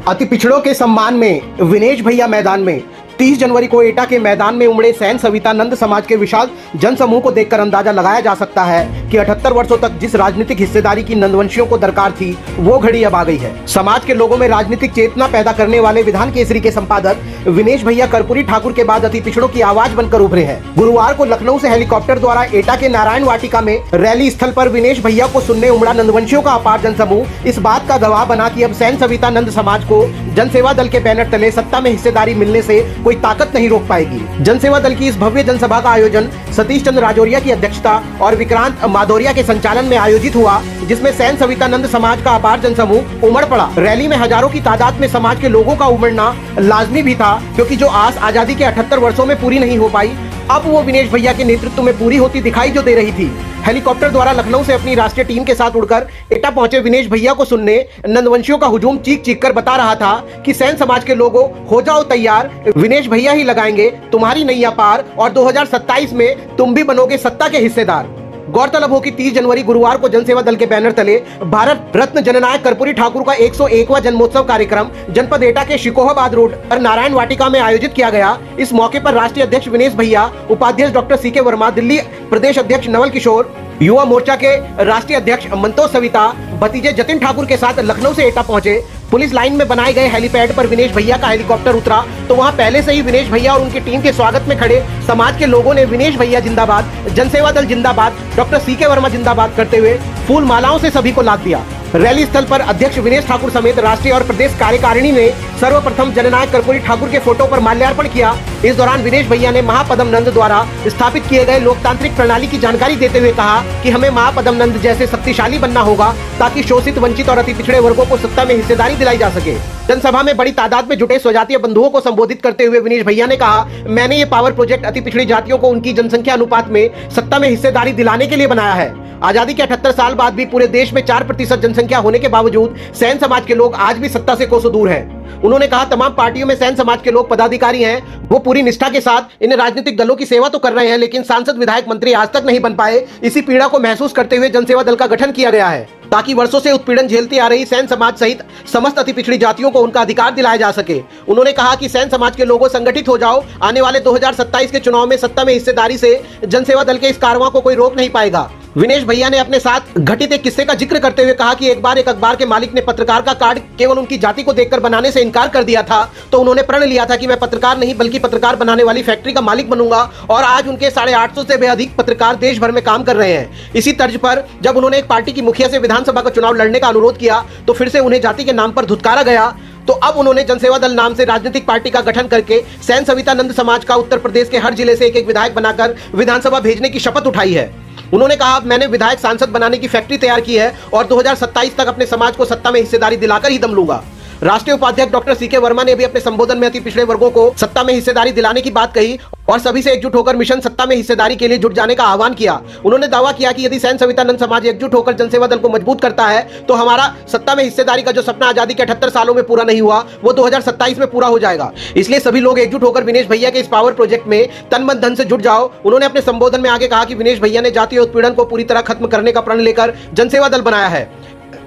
अति पिछड़ों के सम्मान में विनेश भैया मैदान में। 30 जनवरी को एटा के मैदान में उमड़े सैन सवितानंद समाज के विशाल जनसमूह को देखकर अंदाजा लगाया जा सकता है कि 78 वर्षों तक जिस राजनीतिक हिस्सेदारी की नंदवंशियों को दरकार थी वो घड़ी अब आ गई है। समाज के लोगों में राजनीतिक चेतना पैदा करने वाले विधान केसरी के संपादक विनेश भैया कर्पूरी ठाकुर के बाद अति पिछड़ों की आवाज बनकर उभरे हैं। गुरुवार को लखनऊ से हेलीकॉप्टर द्वारा एटा के नारायण वाटिका में रैली स्थल पर विनेश भैया को सुनने उमड़ा नंदवंशियों का अपार जनसमूह इस बात का गवाह बना कि अब सैन सवितानंद समाज को जनसेवा दल के बैनर तले सत्ता में हिस्सेदारी मिलने से कोई ताकत नहीं रोक पाएगी। जनसेवा दल की इस भव्य जनसभा का आयोजन सतीश चंद्र राजौरिया की अध्यक्षता और विक्रांत मादौरिया के संचालन में आयोजित हुआ, जिसमें सैन सवितानंद समाज का अपार जनसमूह उमड़ पड़ा। रैली में हजारों की तादाद में समाज के लोगों का उमड़ना लाजमी भी था, क्योंकि जो आस आजादी के 78 वर्षों में पूरी नहीं हो पाई, अब वो विनेश भैया के नेतृत्व में पूरी होती दिखाई जो दे रही थी। हेलीकॉप्टर द्वारा लखनऊ से अपनी राष्ट्रीय टीम के साथ उड़कर एटा पहुंचे विनेश भैया को सुनने नंदवंशियों का हुजूम चीख चीख कर बता रहा था कि सैन समाज के लोगों हो जाओ तैयार, विनेश भैया ही लगाएंगे तुम्हारी नैया पार और 2027 में तुम भी बनोगे सत्ता के हिस्सेदार। गौरतलब हो कि 30 जनवरी गुरुवार को जनसेवा दल के बैनर तले भारत रत्न जननायक कर्पूरी ठाकुर का 101वां जन्मोत्सव कार्यक्रम जनपद एटा के शिकोहाबाद रोड पर नारायण वाटिका में आयोजित किया गया। इस मौके पर राष्ट्रीय अध्यक्ष विनेश भैया, उपाध्यक्ष डॉक्टर सीके वर्मा, दिल्ली प्रदेश अध्यक्ष नवल किशोर, युवा मोर्चा के राष्ट्रीय अध्यक्ष मंतोष सविता, भतीजे जतिन ठाकुर के साथ लखनऊ से एटा पहुंचे। पुलिस लाइन में बनाए गए हेलीपैड पर विनेश भैया का हेलीकॉप्टर उतरा तो वहां पहले से ही विनेश भैया और उनकी टीम के स्वागत में खड़े समाज के लोगों ने विनेश भैया जिंदाबाद, जनसेवा दल जिंदाबाद, डॉक्टर सीके वर्मा जिंदाबाद करते हुए फूल मालाओं से सभी को लाद दिया। रैली स्थल पर अध्यक्ष विनेश ठाकुर समेत राष्ट्रीय और प्रदेश कार्यकारिणी ने सर्वप्रथम जननायक कर्पूरी ठाकुर के फोटो पर माल्यार्पण किया। इस दौरान विनेश भैया ने महापदम नंद द्वारा स्थापित किए गए लोकतांत्रिक प्रणाली की जानकारी देते हुए कहा कि हमें महापदम नंद जैसे शक्तिशाली बनना होगा ताकि शोषित, वंचित और अति पिछड़े वर्गों को सत्ता में हिस्सेदारी दिलाई जा सके। जनसभा में बड़ी तादाद में जुटे स्वजातीय बंधुओं को संबोधित करते हुए विनेश भैया ने कहा, मैंने ये पावर प्रोजेक्ट अति पिछड़ी जातियों को उनकी जनसंख्या अनुपात में सत्ता में हिस्सेदारी दिलाने के लिए बनाया है। आजादी के 78 साल बाद भी पूरे देश में 4% जनसंख्या होने के बावजूद सैन समाज के लोग आज भी सत्ता से कोसों दूर हैं। उन्होंने कहा, तमाम पार्टियों में सैन समाज के लोग पदाधिकारी हैं, वो पूरी निष्ठा के साथ इन राजनीतिक दलों की सेवा तो कर रहे हैं, लेकिन सांसद, विधायक, मंत्री आज तक नहीं बन पाए। इसी पीड़ा को महसूस करते हुए जनसेवा दल का गठन किया गया है ताकि वर्षों से उत्पीड़न झेलती आ रही सैन समाज सहित समस्त अति पिछड़ी जातियों को उनका अधिकार दिलाया जा सके। उन्होंने कहा कि सैन समाज के लोगों संगठित हो जाओ, आने वाले 2027 के चुनाव में सत्ता में हिस्सेदारी से जनसेवा दल के इस कारवां को कोई रोक नहीं पाएगा। विनेश भैया ने अपने साथ घटित एक किस्से का जिक्र करते हुए कहा कि एक बार एक अखबार के मालिक ने पत्रकार का कार्ड केवल उनकी जाति को देखकर बनाने से इनकार कर दिया था, तो उन्होंने प्रण लिया था कि मैं पत्रकार नहीं बल्कि पत्रकार बनाने वाली फैक्ट्री का मालिक बनूंगा, और आज उनके 850 से भी अधिक पत्रकार देश भर में काम कर रहे हैं। इसी तर्ज पर जब उन्होंने एक पार्टी की मुखिया से विधानसभा का चुनाव लड़ने का अनुरोध किया तो फिर से उन्हें जाति के नाम पर धुतकारा गया। तो अब उन्होंने जनसेवा दल नाम से राजनीतिक पार्टी का गठन करके सैन सवितानंद समाज का उत्तर प्रदेश के हर जिले से एक विधायक बनाकर विधानसभा भेजने की शपथ उठाई है। उन्होंने कहा, मैंने विधायक सांसद बनाने की फैक्ट्री तैयार की है और 2027 तक अपने समाज को सत्ता में हिस्सेदारी दिलाकर ही दम लूंगा। राष्ट्रीय उपाध्यक्ष डॉक्टर सीके वर्मा ने भी अपने संबोधन में अति पिछड़े वर्गों को सत्ता में हिस्सेदारी दिलाने की बात कही और सभी से एकजुट होकर मिशन सत्ता में हिस्सेदारी के लिए जुट जाने का आह्वान किया। उन्होंने दावा किया कि यदि सैन सवितानंद समाज एकजुट होकर जनसेवा दल को मजबूत करता है तो हमारा सत्ता में हिस्सेदारी का जो सपना आजादी के 78 सालों में पूरा नहीं हुआ वो 2027 में पूरा हो जाएगा। इसलिए सभी लोग एकजुट होकर विनेश भैया के इस पावर प्रोजेक्ट में तन मन धन से जुट जाओ। उन्होंने अपने संबोधन में आगे कहा कि विनेश भैया ने जातीय उत्पीड़न को पूरी तरह खत्म करने का प्रण लेकर जनसेवा दल बनाया है।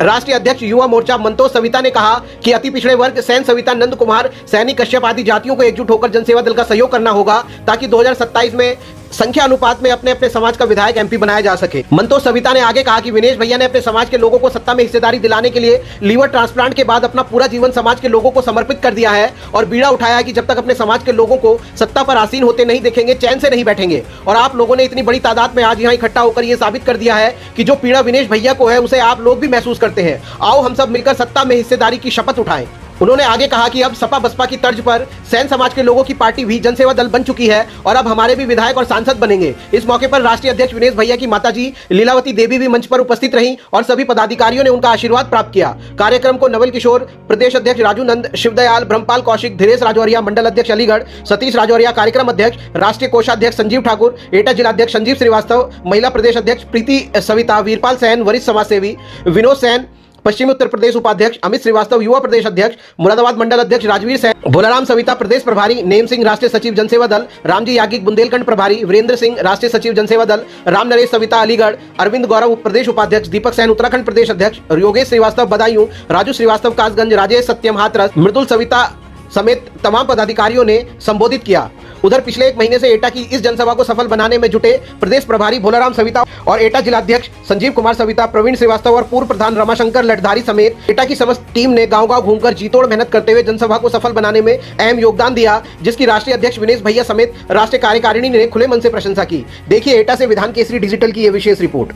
राष्ट्रीय अध्यक्ष युवा मोर्चा मंतोष सविता ने कहा कि अति पिछड़े वर्ग सैन सवितानंद कुमार, सैनी, कश्यप आदि जातियों को एकजुट होकर जनसेवा दल का सहयोग करना होगा ताकि 2027 में संख्या अनुपात में अपने अपने समाज का विधायक एमपी बनाया जा सके। मंतोष सविता ने आगे कहा कि विनेश भैया ने अपने समाज के लोगों को सत्ता में हिस्सेदारी दिलाने के लिए लीवर ट्रांसप्लांट के बाद अपना पूरा जीवन समाज के लोगों को समर्पित कर दिया है और बीड़ा उठाया है कि जब तक अपने समाज के लोगों को सत्ता पर आसीन होते नहीं देखेंगे, चैन से नहीं बैठेंगे। और आप लोगों ने इतनी बड़ी तादाद में आज यहाँ इकट्ठा होकर यह साबित कर दिया है कि जो पीड़ा विनेश भैया को है उसे आप लोग भी महसूस करते हैं। आओ हम सब मिलकर सत्ता में हिस्सेदारी की शपथ उठाएं। उन्होंने आगे कहा कि अब सपा बसपा की तर्ज पर सैन समाज के लोगों की पार्टी भी जनसेवा दल बन चुकी है और अब हमारे भी विधायक और सांसद बनेंगे। इस मौके पर राष्ट्रीय अध्यक्ष विनेश भैया की माताजी लीलावती देवी भी मंच पर उपस्थित रहीं और सभी पदाधिकारियों ने उनका आशीर्वाद प्राप्त किया। कार्यक्रम को नवल किशोर, प्रदेश अध्यक्ष राजू नंद, शिवदयाल, ब्रह्मपाल कौशिक, धीरेश राजौरिया, मंडल अध्यक्ष अलीगढ़, सतीश राजौरिया, कार्यक्रम अध्यक्ष, राष्ट्रीय कोषाध्यक्ष संजीव ठाकुर, एटा जिलाध्यक्ष संजीव श्रीवास्तव, महिला प्रदेश अध्यक्ष प्रीति सविता, वीरपाल सैन, वरिष्ठ समाजसेवी विनोद सैन, पश्चिमी उत्तर प्रदेश उपाध्यक्ष अमित श्रीवास्तव, युवा प्रदेश अध्यक्ष मुरादाबाद मंडल अध्यक्ष राजवीर सैन, भोलाराम सविता प्रदेश प्रभारी, नेम सिंह राष्ट्रीय सचिव जनसेवा दल, रामजी यागिक बुंदेलखंड प्रभारी, वीरेंद्र सिंह राष्ट्रीय सचिव जनसेवा दल, राम नरेश सविता अलीगढ़, अरविंद गौरव प्रदेश उपाध्यक्ष, दीपक सैन उत्तराखंड प्रदेश अध्यक्ष, योगेश श्रीवास्तव बदायूं, राजू श्रीवास्तव कासगंज, राजेश सत्यम हाथरस, मृदुल सविता समेत तमाम पदाधिकारियों ने संबोधित किया। उधर पिछले एक महीने से एटा की इस जनसभा को सफल बनाने में जुटे प्रदेश प्रभारी भोलाराम सविता और एटा जिलाध्यक्ष संजीव कुमार सविता, प्रवीण श्रीवास्तव और पूर्व प्रधान रमाशंकर लठधारी समेत एटा की समस्त टीम ने गांव-गांव घूमकर जीतोड़ मेहनत करते हुए जनसभा को सफल बनाने में अहम योगदान दिया, जिसकी राष्ट्रीय अध्यक्ष विनेश भैया समेत राष्ट्रीय कार्यकारिणी ने खुले मन से प्रशंसा की। देखिए एटा से विधान केसरी डिजिटल की यह विशेष रिपोर्ट।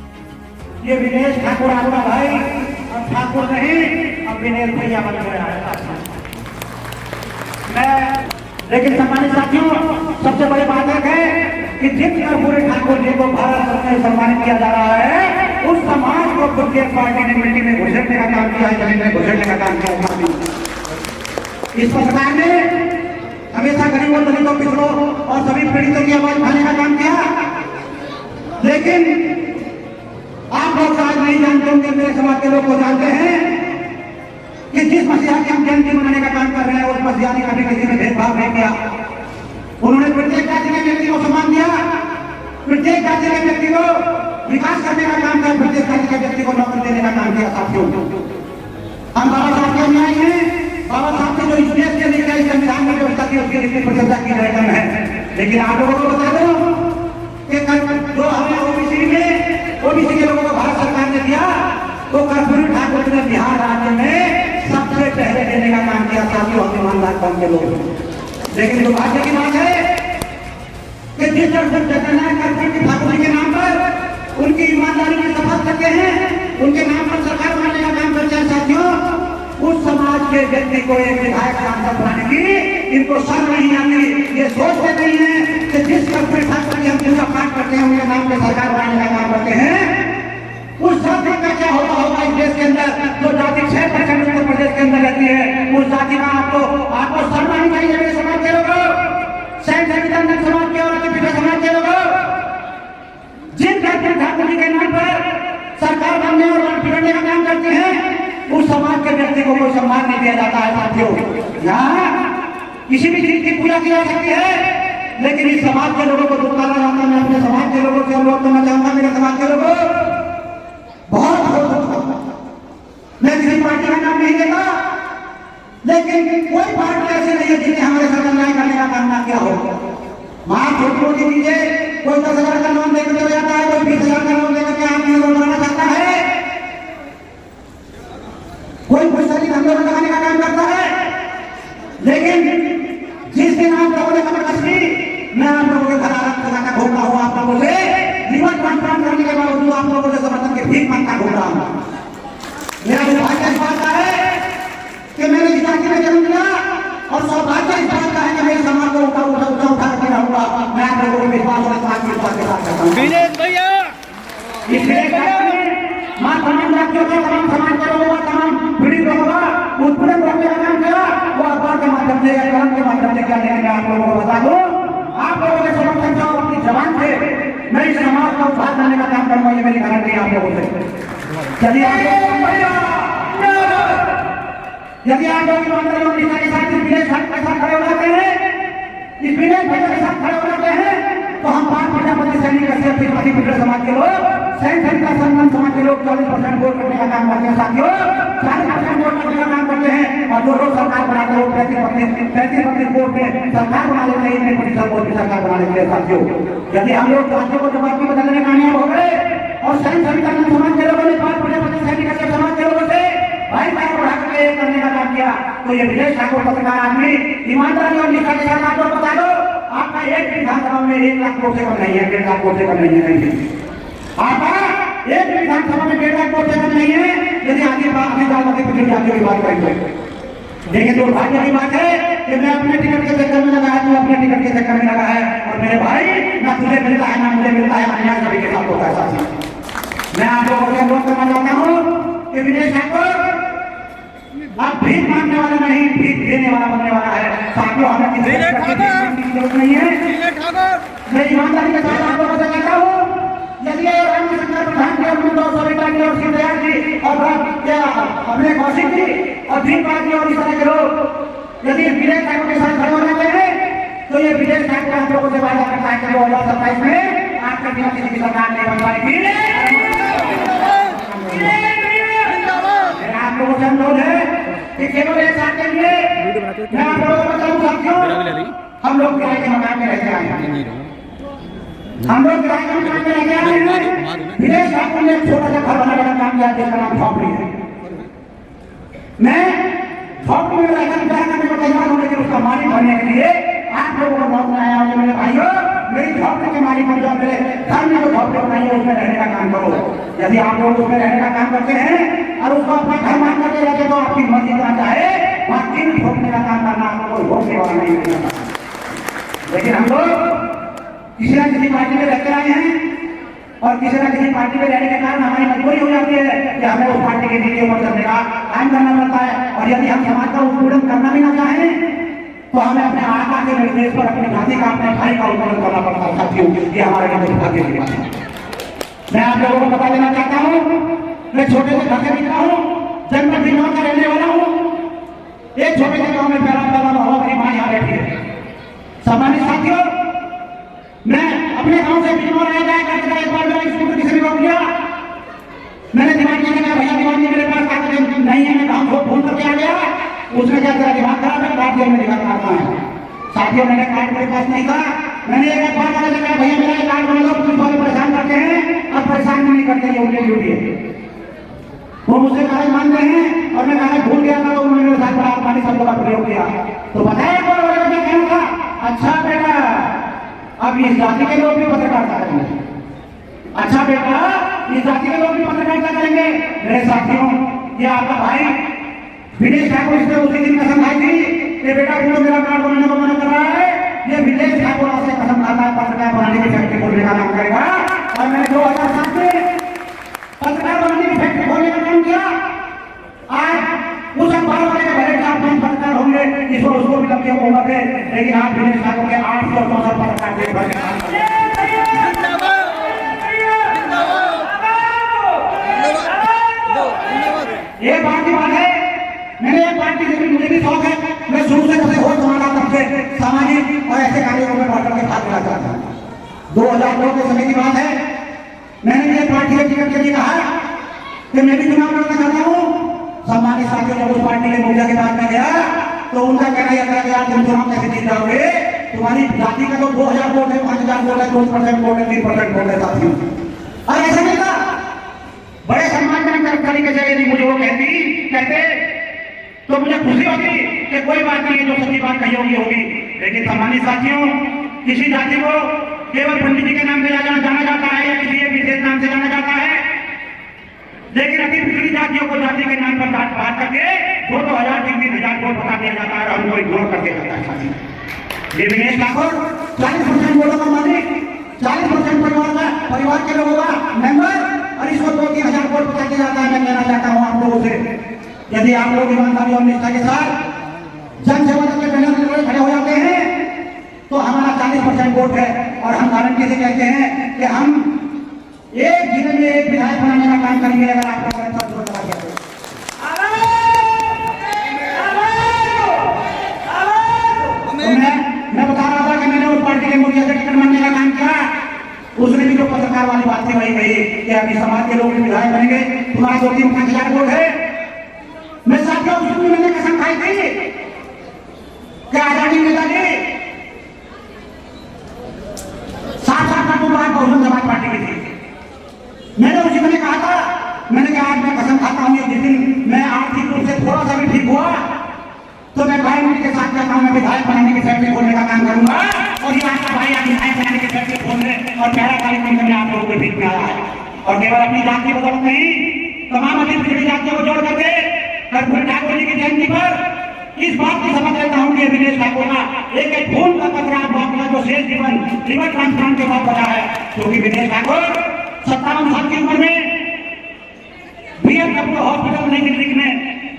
ये विनेश ठाकुर आपका भाई अब ठाकुर नहीं, अब विनेश भैया बन गया है। लेकिन सम्मानित साथियों, सबसे बड़ी बात है कि जिन पूरे ठाकुर जी को भारत रत्न से सम्मानित किया जा रहा है, उस समाज को खुद पार्टी ने मिट्टी में घुसेड़ने का काम किया है, जमीन में घुसेड़ने का काम किया है। इस सरकार ने हमेशा गरीबों, दलितों, पिछड़ों और सभी पीड़ितों की आवाज उठाने का काम किया, लेकिन आप लोग शायद नहीं जानते होंगे, मेरे समाज के लोग को जानते हैं कि जिस मसीहा की हम जयंती मनाने का काम कर रहे हैं, उस मसीहा ने कभी किसी में भेदभाव नहीं किया। उन्होंने प्रत्येक जाति के व्यक्ति को सम्मान दिया, प्रत्येक जाति के व्यक्ति को विकास करने का काम किया, प्रत्येक जाति के व्यक्ति को नौकरी देने का काम किया। साथियों, हम बाबा साहब के अनुयायी हैं। बाबा साहब ने जो इस देश के लिए इस संविधान में व्यवस्था की, उसकी जितनी प्रशंसा की जाए कम है। लेकिन आप लोगों को बता दो कि जो हमें ओबीसी के लोगों को भारत सरकार ने दिया, तो कर्पूरी ठाकुर ने बिहार राज्य में सबसे पहले देने का काम किया। साथियों, हम ईमानदार कौम के लोग, लेकिन दुर्भाग्य की बात है कि जिस जननायक कर्पूरी ठाकुर जी के नाम पर उनकी ईमानदारी की शपथ करते हैं, उनके नाम पर सरकार बनाने का काम करते हैं। साथियों, उस समाज के व्यक्ति को एक विधायक सांसद बनाने की इनको शर्म नहीं आती। ये सोचते नहीं है कि जिस कर्पूरी ठाकुर जी हम जिनका पाठ करते हैं, उनके नाम पर सरकार बनाने का काम करते हैं, उस जाति का क्या होगा इस देश के अंदर, जो जाति 6% उत्तर प्रदेश के अंदर रहती है, उस जाति का आपको शर्म नहीं चाहिए। मेरे समाज के लोगों, सैन संविधान समाज के और पिछले समाज के लोगों, जिन कर्पूरी ठाकुर जी के नाम पर सरकार बनने और बिगड़ने का काम करते हैं, उस समाज के व्यक्ति को कोई सम्मान नहीं दिया जाता है। साथियों, यहाँ किसी भी चीज की पूजा की जा सकती है, लेकिन इस समाज के लोगों को दुकाना जाता है। मैं अपने समाज के लोगों से अनुरोध करना चाहूंगा, मेरे समाज के लोगों, बहुत मैं किसी पार्टी का नाम नहीं देता, लेकिन कोई पार्टी ऐसी नहीं है जिन्हें हमारे साथ अन्याय करने का काम ना किया हो। वहां छोटी मोटी चीजें, कोई 10,000 का लोन देकर चला जाता है, कोई 20,000 का लोन देकर के आदमी लोन बनाना चाहता है, कोई पुस्तक धंधों में लगाने का काम करता है। लेकिन जिस दिन आप लोगों ने खबर कसली, मैं आप लोगों के घर आराम घूमता हूँ, आप लोगों से जीवन कॉन्फ्रेंस करने के बावजूद आप लोगों से समर्थन के भीख मांगता घूम रहा हूँ। मेरा दुर्भाग्य इस बात का है कि मैंने इस जाति में जन्म लिया, और सौभाग्य इस बात का है कि मेरे समाज को उठा के रहूंगा। मैं आप लोगों को विश्वास और आत्मविश्वास के साथ करता हूँ। विनेश भैया, इसलिए मां तमाम जातियों का, तमाम समाज के लोगों का, तमाम पीड़ित लोगों का उत्पीड़न करने का काम किया, वो अखबार के माध्यम से या कलम के माध्यम से क्या लेंगे, आप लोगों को बता दो। आप लोगों के समर्थन से अपनी जबान से मैं इस समाज का उद्धार करने का काम करूंगा, ये मेरी गारंटी है आप लोगों से। यदि आप लोग ईमानदारी और निष्ठा के साथ विनेश ठाकुर के साथ खड़े हो जाते हैं, इस विनेश भैया के साथ खड़े हो जाते हैं, तो हम 5 प्रजापति सैनिक पिछड़े समाज के लोग, सैन सविता संगठन समाज के लोग 40% वोट करने का काम करते हैं। साथियों, 40% वोट करने का काम करते हैं, और जो लोग सरकार बनाते हैं 35% वोट में सरकार बना लेते हैं, 1% वोट की सरकार बना लेते हैं। साथियों, यदि हम लोग राज्यों को जवाब में बदलने में कामयाब हो गए, और सैन सविता समाज के लोगों ने 5 प्रजापति सैनिक समाज के लोगों से भाईचारा बढ़ा करके करने का काम किया, तो ये विनेश ठाकुर पत्रकार आदमी ईमानदारी और निष्ठा के साथ आपको बता दो, आपका एक विधानसभा में 1 लाख वोट से कम नहीं है, 1.5 लाख वोट से कम नहीं है। आपका एक विधानसभा में 1.5 लाख वोट से कम नहीं है, यदि आगे पिछड़ी जातियों की बात करेंगे। लेकिन दुर्भाग्य की बात है कि मैं अपने टिकट के चक्कर में लगा है, तू अपने टिकट के चक्कर में लगा है, और मेरे भाई ना तुझे मिलता है ना मुझे मिलता है, अन्याय सभी के साथ होता है। साथी, मैं आप लोगों से अनुरोध करना चाहता हूँ कि विनेश ठाकुर आप भीख मांगने वाला नहीं, भीख देने वाला बनने वाला है। साथियों, हमें किसी जरूरत नहीं है। मैं ईमानदारी के साथ आप लोगों से कहता हूँ, यदि रामशंकर प्रधान जी और सविता जी और शिवदयाल जी और अपने कौशिक जी और भीम पार्टी और इस तरह के लोग यदि विदेश ठाकुर के साथ खड़े हो जाते हैं तो ये विदेश ठाकुर हम लोगों से वादा करता है कि 2027 में आपके बिना किसी की सरकार नहीं बन पाएगी। आप लोगों से अनुरोध है कि केवल एक साथ के लिए मैं आप लोगों को बताऊं साथियों, हम लोग किराए के मकान में रहते आए हैं, हम लोग किराए के मकान में रहते आए हैं। विदेश ठाकुर ने एक छोटा सा घर बनाने का काम किया जिसका नाम झोपड़ी है। मैं झोपड़ी में रहकर क्या करने को तैयार हूं, लेकिन उसका मालिक बनने के लिए आप लोगों को बहुत आया हूं। मेरे भाइयों, मेरी झोपड़ी के मालिक बन जाओ, मेरे घर में जो झोपड़ी बनाई है उसमें रहने का काम करो। यदि आप लोग उसमें रहने का काम करते हैं और उसको अपना घर मान करके रहते तो आपकी मर्जी करना चाहे बाकी झोपने का काम करना आपको कोई झोपने वाला नहीं मिलेगा। लेकिन हम लोग किसी न किसी पार्टी में रहते आए हैं और किसी न किसी पार्टी में रहने के कारण हमारी मजबूरी हो जाती है कि हमें उस पार्टी के नीति ऊपर चलने का काम करना पड़ता है। और यदि हम समाज का उत्पीड़न करना भी ना चाहें तो हमें अपने आका के निर्देश पर अपनी जाति का, अपने भाई का उत्पीड़न करना पड़ता है। साथियों, ये हमारे लिए दुर्भाग्य की बात है। मैं आप लोगों को बता देना चाहता हूँ, मैं छोटे से घर से निकला हूँ, जन्म बिजनौर का रहने वाला हूँ। एक छोटे से गाँव में पैदा हुआ, मेरी माँ यहाँ बैठी है। सम्मानित साथियों, मैं अपने गांव से बिजनौर आया जाया करते था। एक बार मेरा स्कूटर किसी ने रोक लिया, मैंने दिमाग में कहा भैया दिमाग में मेरे पास कागज नहीं है, मैं गांव फोन करके आ गया। उसने क्या तेरा दिमाग खराब है, कार्ड जेल में दिखा करता है। साथियों, मैंने कार्ड मेरे पास नहीं था, मैंने एक बार वाले से कहा भैया मेरा ये कार्ड बना लो, पुलिस वाले परेशान करते हैं और परेशान नहीं करते, ये उनकी ड्यूटी है। वो मुझसे कागज मांगते हैं और मैं कागज भूल गया था तो उन्होंने मेरे साथ बड़ा अपमानी शब्दों का प्रयोग किया। तो बताया कौन वाले क्या कहना था, अच्छा बेटा अब इस जाति के लोग भी पत्रकारिता करेंगे, अच्छा बेटा इस जाति के लोग भी पत्रकारिता करेंगे। मेरे साथियों, ये आपका भाई विदेश ठाकुर इसने उसी दिन कसम खाई थी कि बेटा तू मेरा कार्ड बनाने को मना कर रहा है। ये विदेश ठाकुर से कसम खाता है पत्रकार बनाने की फैक्ट्री खोलने का काम करेगा। और मैंने 2007 में पत्रकार बनाने की फैक्ट्री खोलने का काम किया। आज उस अखबार वाले के भले 4-5 पत्रकार होंगे, इसको उसको भी लंबी उम्र है, लेकिन आज विदेश ठाकुर के 864 पत्रकार देश भर में। ये बात की बात है, मैंने एक पार्टी से मुझे भी शौक है, मैं शुरू से कभी हो समाना तब से सामाजिक और ऐसे कार्यों में बढ़ के भाग लेना चाहता हूँ। 2002 के समय की बात है, मैंने भी एक पार्टी के टिकट के लिए कहा कि मैं भी चुनाव लड़ना चाहता हूँ। सम्मानित साथियों, जब उस पार्टी के मुखिया के पास में गया तो उनका कहना यह था कि यार तुम चुनाव कैसे जीत जाओगे, तुम्हारी जाति का तो 2000 वोट है, 5000 वोट है, 2% वोट है, 3% वोट है। साथियों, और ऐसा नहीं था, बड़े सम्मानजनक तरीके से यदि मुझे वो कहते तो मुझे खुशी होती कि कोई बात नहीं है, जो सच्ची बात कही होगी होगी। लेकिन सम्मानित साथियों, किसी जाति को केवल पंडित जी के नाम से जाना जाता है या किसी एक विशेष नाम से जाना जाता है, लेकिन अति पिछड़ी जातियों को जाति के नाम पर बात करके 2-2,000 3-3,000 वोट बता दिया जाता है और हमको इग्नोर कर दिया जाता है। ये विदेश ठाकुर 40% वोटों का मालिक, 40% परिवार के लोगों का मेंबर, और इसको 2-3,000 वोट बता दिया जाता है। मैं कहना चाहता हूँ आप लोगों से, यदि आप लोग ईमानदारी और निष्ठा के साथ जन सेवा के बैनर खड़े हो जाते हैं तो हमारा 40% वोट है। और हम गारंटी से कहते हैं कि हम एक जिले में एक विधायक बनाने का काम करेंगे अगर आपका मैं बता रहा था कि मैंने उस पार्टी के मुखिया से टिकट मांगने का काम किया। उसने भी जो पत्रकार वाली बात थी वही कही कि अभी समाज के लोग विधायक बनेंगे, तुम्हारा 2-3-5,000 वोट है। मैं साथियों, उस दिन मैंने कसम खाई थी कि आजादी नेताजी 7-7 साल बाद बहुजन समाज पार्टी की थी। मैंने उसी में कहा था, मैंने कहा आज मैं कसम खाता हूं, जिस दिन मैं आर्थिक रूप से थोड़ा सा भी ठीक हुआ तो मैं भाई के साथ क्या काम, मैं विधायक बनाने की फैक्ट्री खोलने का काम करूंगा। और ये आपका भाई विधायक बनाने की फैक्ट्री खोलने और पहला तारीख में मैंने आप लोगों को ठीक में आया है। और केवल अपनी जाति की बदौलत नहीं, तमाम अति पिछड़ी जातियों को जोड़ करके कर्पूरी ठाकुर जी की जयंती पर इस बात की समझ लेता हूँ कि विदेश ठाकुर का एक खून का कतरा बापला जो शेष जीवन लिवर ट्रांसप्लांट के बाद बचा है, क्योंकि विदेश ठाकुर 57 साल की उम्र में बीएम कपूर हॉस्पिटल नई दिल्ली में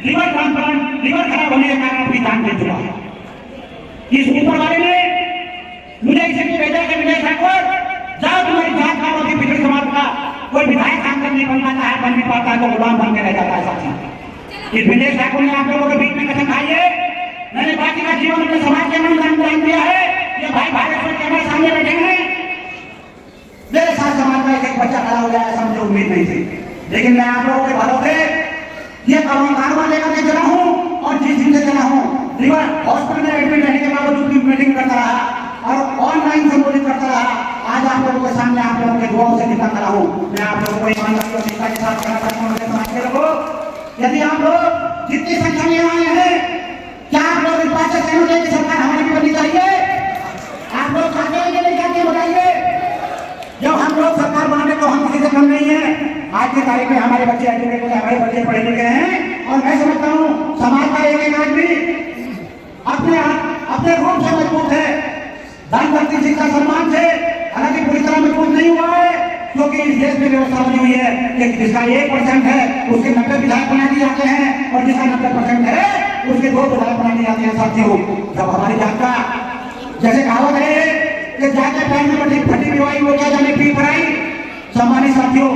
लिवर ट्रांसप्लांट, लिवर खराब होने के कारण अपनी जान दे चुका है। इस ऊपर वाले ने मुझे इसलिए भेजा कि विदेश ठाकुर जाओ, तुम्हारी जात का और पिछड़ी समाज का कोई विधायक सांसद नहीं बन पाता है, बन नहीं पाता है तो गुलाम बन के रह जाता है। साथी, इस विजय ठाकुर ने आप लोगों के बीच में कसम खाई है, मैंने बाकी का जीवन अपने समाज के नाम दान दिया है। ये भाई भागेश्वर के हमारे सामने बैठे हैं, मेरे साथ समाज में एक बच्चा खड़ा हो गया, ऐसा मुझे उम्मीद नहीं थी, लेकिन मैं आप लोगों के भरोसे ये कारोबार लेकर के चला हूँ और जिस दिन से चला हूँ रिवर हॉस्पिटल में एडमिट रहने के बावजूद भी मीटिंग करता रहा और ऑनलाइन संबोधित करता रहा। आज आप लोगों के सामने आप लोगों के दुआओं से निकल खड़ा हूँ। मैं आप लोगों को ईमानदारी और निष्ठा के साथ कहना चाहता हूँ, समाज के लोगों, यदि आप लोग जितनी संख्या में आए हैं, क्या आप लोग इस बात से सहमत हैं कि सरकार हमारी भी बननी चाहिए? आप लोग चाहते हैं कि नहीं चाहते, बताइए। जब हम लोग सरकार बनाने को हम किसी से कम नहीं है। आज की तारीख में हमारे बच्चे एजुकेटेड हैं, हमारे बच्चे पढ़े लिखे हैं और मैं समझता हूँ समाज का एक आदमी अपने रूप से मजबूत है, धन भक्ति शिक्षा सम्मान से, हालांकि पूरी तरह मजबूत नहीं हुआ है, क्योंकि इस देश में व्यवस्था बनी हुई है कि जिसका 1% है उसके 90 विधायक बना दिए जाते हैं और जिसका 90% है उसके 2 विधायक बना दिए जाते हैं। साथियों, जब हमारी जात का जैसे कहावत है कि जाके पैर में फटी बीवाई वो क्या जाने पी पराई। सम्मानित साथियों,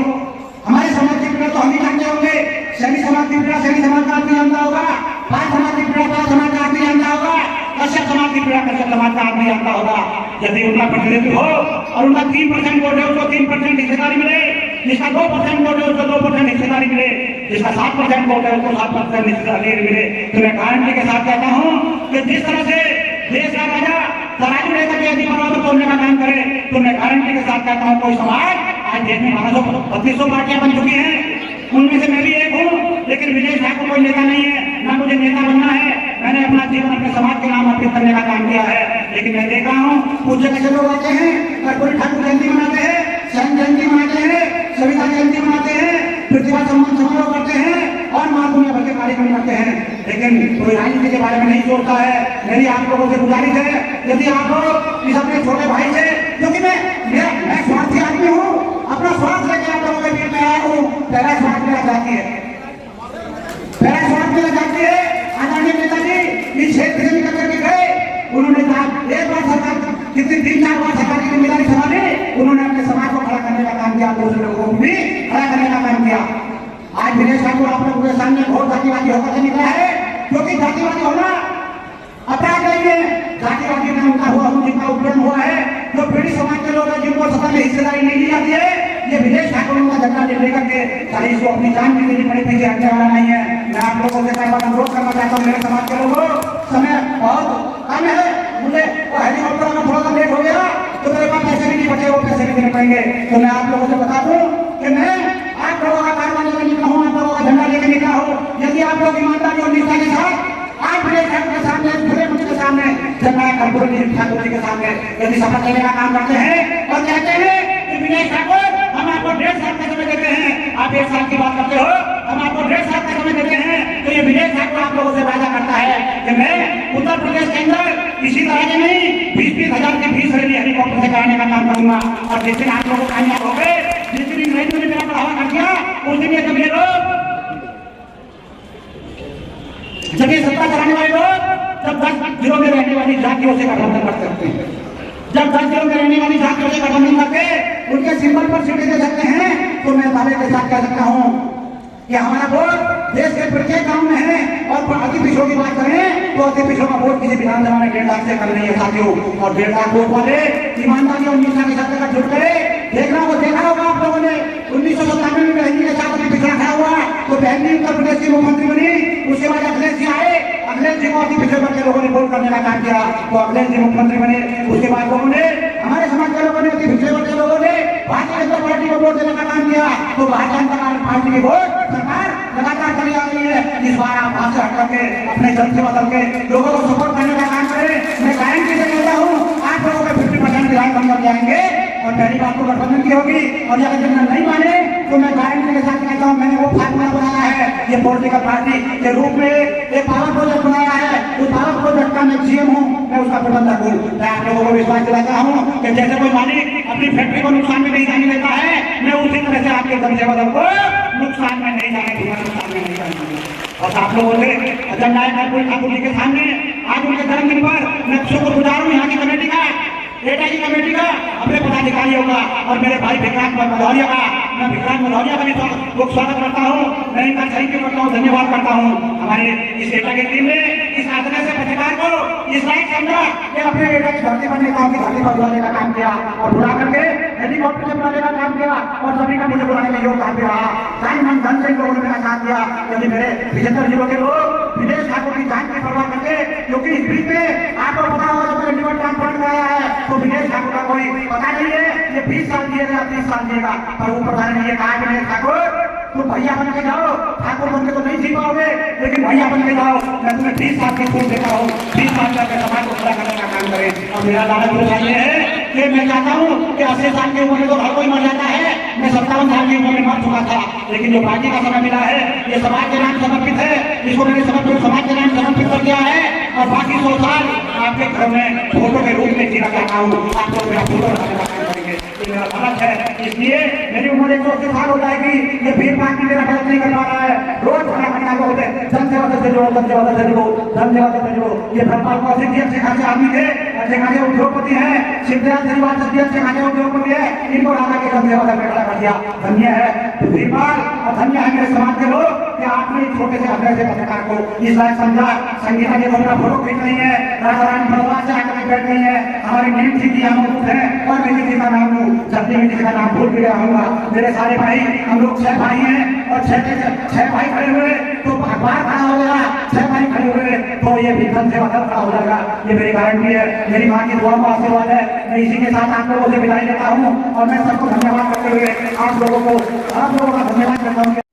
हमारे समाज की पीड़ा तो हम ही जानते होंगे, सभी समाज की पीड़ा सभी समाज का आदमी जानता होगा, पांच समाज की पीड़ा पांच समाज का आदमी जानता होगा, कश्यप समाज की पीड़ा कश्यप समाज का आदमी जानता होगा। यदि उनका प्रतिनिधित्व हो और उनका 3% वोट है उसको 3% हिस्सेदारी मिले, जिसका 2% वोट है उसको 2% हिस्सेदारी मिले, जिसका 7% वोट है उसको 7% हिस्सेदारी मिले, तो मैं गारंटी के साथ कहता हूँ कि जिस तरह से देश का राजा तराजू लेकर के यदि बराबर तोड़ने का काम करे, तो मैं गारंटी के साथ कहता हूँ कोई समाज आज देश में 1232 पार्टियां बन चुकी हैं, उनमें से मैं भी एक हूँ, लेकिन विजय ठाकुर कोई नेता नहीं है, ना मुझे नेता बनना है। मैंने अपना जीवन अपने समाज के नाम अर्पित करने का काम किया है, लेकिन मैं देख रहा हूँ कुछ जगह से लोग आते हैं, कर्पूरी ठाकुर जयंती मनाते हैं, शरण जयंती मनाते हैं, सविता जयंती मनाते हैं, प्रतिभा सम्मान समारोह करते हैं और मां दुनिया भर के कार्यक्रम करते हैं, लेकिन कोई राजनीति के बारे में नहीं सोचता है। मेरी आप लोगों से गुजारिश है, यदि आप लोग इस अपने छोटे भाई से, क्योंकि मैं स्वार्थी आदमी हूँ, अपना स्वार्थ लेके आप लोगों के बीच में आया हूँ, पहला स्वार्थ मेरा जाती है, पहला स्वार्थ मेरा जाती है। आदरणीय नेताजी इस क्षेत्र से निकल करके गए, उन्होंने कहा एक बार सरकार कितनी 3-4 बार सरकार की जिम्मेदारी संभाली, उन्होंने अपने समाज को खड़ा करने का काम किया, दूसरे लोगों को भी खड़ा करने का काम किया। आज विजय ठाकुर आप लोगों के सामने बहुत जातिवादी होकर के निकला है, क्योंकि जातिवादी होना अपराध नहीं है, जातिवादी में उनका हुआ जितना उपकरण हुआ है, जो पीड़ित समाज के लोग हैं जिनको सत्ता में हिस्सेदारी नहीं दी जाती है, ये विजय ठाकुर का झंडा लेकर के चाहे इसको अपनी जान भी देनी पड़ी, पीछे हटने वाला नहीं है। मैं आप लोगों से कई बार अनुरोध करना चाहता हूँ, मेरे समाज के लोगों, समय बहुत कम है, मुझे हेलीकॉप्टर में थोड़ा सा लेट हो गया तो मेरे पास पैसे भी नहीं बचे, वो पैसे भी देने पड़ेंगे। तो मैं आप लोगों से बता दूं कि मैं आप लोगों का कारवां लेकर निकला हूँ, आप लोगों का झंडा लेकर निकला हूँ। यदि आप लोग ईमानदारी और निष्ठा के साथ आज विजय ठाकुर के सामने, पूरे मुझ के सामने, जननायक कर्पूरी ठाकुर जी के सामने यदि शपथ लेने का काम करते हैं और कहते हैं कि विजय ठाकुर हम आपको 1.5 साल का समय देते हैं, आप 1 साल की बात करते हो, हम आपको 1.5 साल का समय देते हैं, तो ये विजय ठाकुर आप लोगों से वादा करता है कि मैं उत्तर प्रदेश के अंदर इसी तरह के नहीं 20-20 हजार की फीस रैली हेलीकॉप्टर से कराने का काम करूंगा। और जिस दिन आप लोग कामयाब हो गए, जिस दिन नरेंद्र ने मेरा बढ़ावा कर दिया, उस दिन ये जब ये लोग जब ये सत्ता चलाने वाले लोग जब 10 जिलों में रहने वाली जातियों से गठबंधन कर सकते हैं, जब 10 जिलों में रहने वाली जातियों से गठबंधन करके उनके सिंबल पर सीटें दे सकते हैं, तो मैं दावे के साथ कह सकता हूँ कि हमारा वोट देश के प्रत्येक गांव में है। और अति पिछड़ों की बात करें तो अति पिछड़ों का वोट किसी विधानसभा में 1.5 लाख से कर रही है साथियों, और 1.5 लाख वोट वाले ईमानदारी और निष्ठा के साथ अगर जुट गए, देखना वो देखा होगा आप लोगों ने 1997 में बहनी के साथ अति पिछड़ा खड़ा हुआ तो बहनी उत्तर प्रदेश की मुख्यमंत्री बनी, उसके बाद अखिलेश जी आए, अखिलेश जी को अति पिछड़े वर्ग के लोगों ने वोट करने का काम किया तो अखिलेश जी मुख्यमंत्री बने। उसके बाद लोगों ने, हमारे समाज के लोगों ने, अति पिछड़े वर्ग के लोगों ने भारतीय जनता पार्टी को वोट देने का काम किया तो भारतीय जनता पार्टी की वोट सरकार लगातार चली आ रही है। इस बार आप हाथ से हट करके अपने जन से बदल के लोगों को सपोर्ट करने का काम करें। मैं गारंटी से कहता हूँ आप लोगों के 50% विधायक बनकर जाएंगे और पहली बात तो गठबंधन की होगी, और अगर जनता नहीं माने तो मैं गारंटी के साथ कहता हूँ मैंने वो फार्मूला बनाया है, ये पॉलिटिकल पार्टी के रूप में एक पावर प्रोजेक्ट बनाया है, उस पावर प्रोजेक्ट का मैं जीएम हूँ, मैं उसका प्रबंधक हूँ। मैं आप लोगों को विश्वास दिलाता हूँ कि जैसे कोई मालिक अपनी फैक्ट्री को नुकसान में नहीं जाने देता है, मैं उसी तरह से आपके जनसेवा दल को नुकसान में नहीं जाने दूंगा, नुकसान में नहीं जाने दूंगा। और आप लोगों से जननायक कर्पूरी ठाकुर जी के सामने आज उनके जन्मदिन पर मैं शुक्रगुजार हूँ यहाँ की कमेटी का एटा की कमेटी का, अपने पदाधिकारियों का और मेरे भाई विक्रांत भदौरिया का, मैं विक्रांत भदौरिया का भी स्वागत करता हूँ, मैं इनका थैंक यू करता हूँ, धन्यवाद करता हूँ। हमारे इस एटा की टीम ने इस आदमी से पत्रकार को इस लायक समझा कि अपने एटा की धरती पर नेताओं की धरती पर बुलाने का काम किया और बुला करके हेलीकॉप्टर से बुलाने का काम किया और सभी का मुझे बुलाने में योगदान भी रहा। जान मन धन से लोगों ने मेरा साथ दिया, क्योंकि मेरे 75 जिलों के लोग विदेश ठाकुर की जान की परवाह करके, क्योंकि इस बीच में आपको पता होगा जब मैंने निवट ट्रांसफर आया है तो विदेश ठाकुर का कोई पता नहीं है, ये 20 साल दिएगा 30 साल दिएगा, पर ऊपर वाले ने ये कहा कि ठाकुर तुम भैया बन के जाओ, ठाकुर बन के तो नहीं जी पाओगे, लेकिन भैया बन के जाओ, मैं तुम्हें 20 साल की छूट देता हूँ, 20 साल तक समाज को खड़ा करने का काम करें। और मेरा लालच ये है कि मैं चाहता हूँ कि 80 साल की उम्र में तो हर कोई मर जाता है, मैं 57 साल की उम्र में मर चुका था, लेकिन जो बाकी का समय मिला है ये समाज के नाम समर्पित है, इसको मैंने समाज के नाम समर्पित कर दिया है। और बाकी 100 साल आपके घर में फोटो के रूप में जीना चाहता हूँ, आपको मेरा फोटो रखने का काम करेंगे, ये मेरा फर्ज है। इसलिए मेरी उम्र 180 साल हो जाएगी, ये भीड़ पार्टी मेरा मदद नहीं कर पा रहा है, रोज खाना खाना को होते जन सेवा से जुड़ो, जन सेवा से जुड़ो, जन सेवा से जुड़ो। ये भरपाल कौशिक जी अच्छे खासे आदमी थे, अच्छे खासे उद्योगपति हैं, शिवदयाल श्रीवास्तव जी अच्छे खासे उद्योगपति है, इनको राजा के जन सेवा से खड़ा कर दिया। धन्य है भीरपाल और धन्य है मेरे समाज के लोग कि आपने छोटे से अभ्यास पत्रकार को इस लायक समझा। संगीता जी को मेरा फोटो खींच रही है, राजा रानी भरद्वाज से आकर बैठ गई है, हमारी नीम जी यहाँ मौजूद है और मैं किसी का नाम लूँ, जब भी मैं किसी का नाम भूल भी गया हूँगा। मेरे सारे भाई, हम लोग 6 भाई हैं और 6 भाई खड़े हुए तो अखबार खड़ा हो गया, 6 भाई खड़े हुए तो ये भी धन से खड़ा हो जाएगा, ये मेरी गारंटी है, मेरी माँ की दुआ का आशीर्वाद है। मैं इसी के साथ आप लोगों से विदाई लेता हूँ और मैं सबको धन्यवाद करते हुए आप लोगों का धन्यवाद करता हूँ।